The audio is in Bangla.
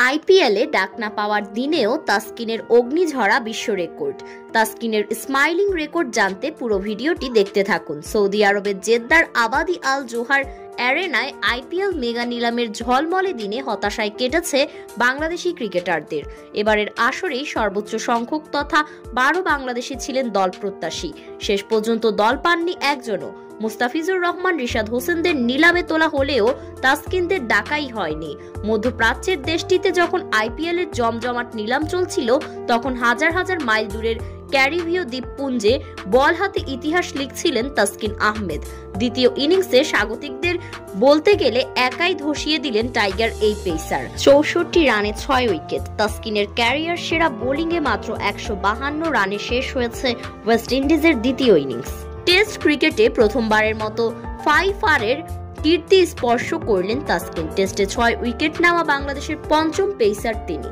আইপিএলে ডাক না পাওয়ার দিনেও তাসকিনের অগ্নিঝরা বিশ্ব রেকর্ড। তাসকিনের স্মাইলিং রেকর্ড জানতে পুরো ভিডিওটি দেখতে থাকুন। সৌদি আরবের জেদ্দার আবাদি আল জোহার অ্যারেনায় আইপিএল মেগা নিলামের ঝলমলে দিনে হতাশায় কেটেছে বাংলাদেশি ক্রিকেটারদের। এবারের আসরেই সর্বোচ্চ সংখ্যক তথা 12 বাংলাদেশি ছিলেন দল প্রত্যাশী। শেষ পর্যন্ত দল পাননি একজনও। মুস্তাফিজুর রহমান, রিশাদ হোসেনদের নিলামে তোলা হলেও তাসকিনদের ডাকাই হয়নি। মধ্যপ্রাচ্যের দেশটিতে যখন আইপিএল এর জমজমাট নিলাম চলছিল, তখন হাজার হাজার মাইল দূরের ক্যারিবীয় দ্বীপপুঞ্জে বল হাতে ইতিহাস লিখছিলেন তাসকিন আহমেদ। দ্বিতীয় ইনিংসে স্বাগতিকদের বলতে গেলে একাই ধসিয়ে দিলেন টাইগার এই পেসার। 64 রানে 6 উইকেট। তাসকিনের ক্যারিয়ার সেরা বোলিংয়ে মাত্র 152 রানে শেষ হয়েছে ওয়েস্ট ইন্ডিজের দ্বিতীয় ইনিংস। টেস্ট ক্রিকেটে প্রথমবারের মতো 5 কীর্তি স্পর্শ করলেন তাসকিন। টেস্টে 6 উইকেট নেওয়া বাংলাদেশের পঞ্চম পেসার তিনি।